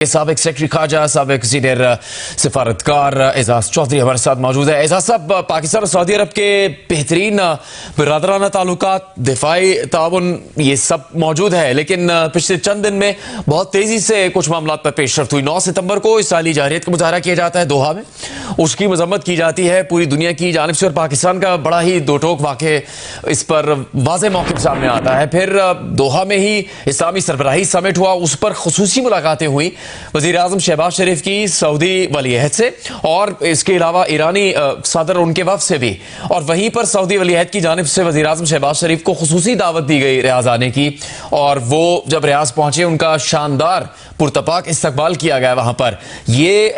साबिक सेक्रेटरी खारजा, साबिक सीनियर सिफारतकार एजाज चौधरी हमारे साथ मौजूद है। एजाज साहब, पाकिस्तान और सऊदी अरब के बेहतरीन बिरादराना ताल्लुकात, दिफाई ताउन, ये सब मौजूद है, लेकिन पिछले चंद दिन में बहुत तेजी से कुछ मामला पर पेशरफ्त हुई। 9 सितंबर को इस्राइली जारहियत का मुजाहरा किया जाता है दोहा में, उसकी मजम्मत की जाती है पूरी दुनिया की जानिब से और पाकिस्तान का बड़ा ही दो टोक वाक़े इस पर वाज़ेह मौक़िफ़ सामने आता है। फिर दोहा में ही इस्लामी सरबराही समिट हुआ, उस पर खुसूसी मुलाकातें हुई वज़ीर आज़म शहबाज शरीफ की सऊदी वली अहद से और इसके अलावा ईरानी सदर उनके वफ़द से भी, और वहीं पर सऊदी वली अहद की जानिब से वज़ीर आज़म शहबाज शरीफ को खुसूसी दावत दी गई रियाज आने की, और वो जब रियाज पहुंचे उनका शानदार पुरतपाक इस्तकबाल किया गया वहां पर। ये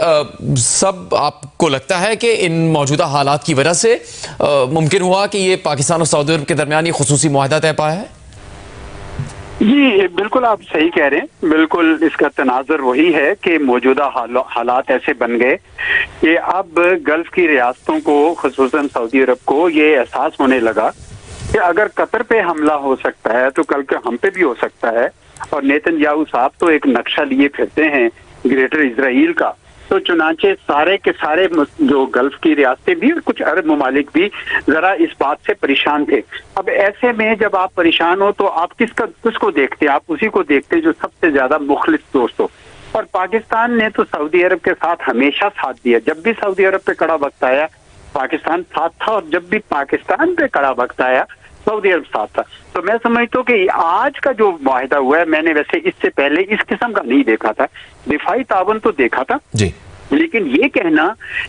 सब आपको लगता है कि इन मौजूदा हालात की वजह से मुमकिन हुआ कि ये पाकिस्तान और सऊदी अरब के दरमियान ये खुसूसी मुआहदा तय पाया है? जी बिल्कुल, आप सही कह रहे हैं। बिल्कुल इसका तनाजुर वही है कि मौजूदा हालात ऐसे बन गए कि अब गल्फ की रियासतों को, खुसूसन सऊदी अरब को, ये एहसास होने लगा कि अगर कतर पे हमला हो सकता है तो कल के हम पे भी हो सकता है। और नेतन्याहू साहब तो एक नक्शा लिए फिरते हैं ग्रेटर इजराइल का, तो चुनाचे सारे के सारे जो गल्फ की रियासतें भी और कुछ अरब ममालिक भी जरा इस बात से परेशान थे। अब ऐसे में जब आप परेशान हो तो आप किसको देखते हैं? आप उसी को देखते हैं जो सबसे ज्यादा मुखलिस दोस्त हो। और पाकिस्तान ने तो सऊदी अरब के साथ हमेशा साथ दिया। जब भी सऊदी अरब पे कड़ा वक्त आया पाकिस्तान साथ था, और जब भी पाकिस्तान पे कड़ा वक्त आया सऊदी अरब साथ था। तो मैं समझता हूँ कि आज का जो मुआहिदा हुआ है, मैंने वैसे इससे पहले इस किस्म का नहीं देखा था। दिफाई तावन तो देखा था जी, लेकिन ये कहना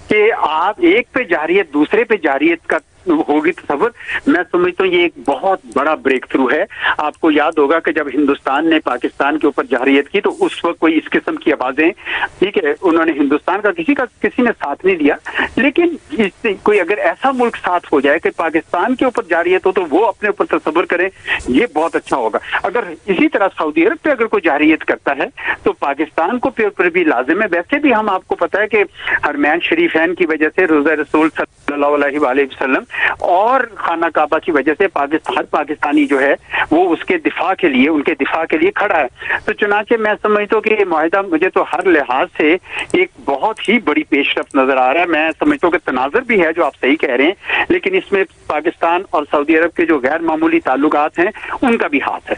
कि आप एक पे जारियत दूसरे पे जारियत का होगी तस्वुर, मैं समझता हूँ ये एक बहुत बड़ा ब्रेक थ्रू है। आपको याद होगा कि जब हिंदुस्तान ने पाकिस्तान के ऊपर जारियत की तो उस वक्त कोई इस किस्म की आवाजें, ठीक है, उन्होंने हिंदुस्तान का किसी ने साथ नहीं दिया। लेकिन इससे कोई अगर ऐसा मुल्क साथ हो जाए कि पाकिस्तान के ऊपर जारियत हो तो वो अपने ऊपर तस्वुर करें, ये बहुत अच्छा होगा। अगर इसी तरह सऊदी अरब पे अगर कोई जारियत करता है तो पाकिस्तान को पर भी लाजिम है। वैसे भी हम आपको पता है कि हरमैन शरीफैन की वजह से, रोज़ा रसूल सल्लल्लाहु अलैहि वसल्लम और खाना काबा की वजह से हर पाकिस्तानी जो है वो उसके दिफा के लिए, उनके दिफा के लिए खड़ा है। तो चुनाचे मैं समझता हूँ कि ये मुआहिदा मुझे तो हर लिहाज से एक बहुत ही बड़ी पेशरफ्त नजर आ रहा है। मैं समझता हूँ कि तनाजुर भी है जो आप सही कह रहे हैं, लेकिन इसमें पाकिस्तान और सऊदी अरब के जो गैर मामूली ताल्लुकात हैं उनका भी हाथ है।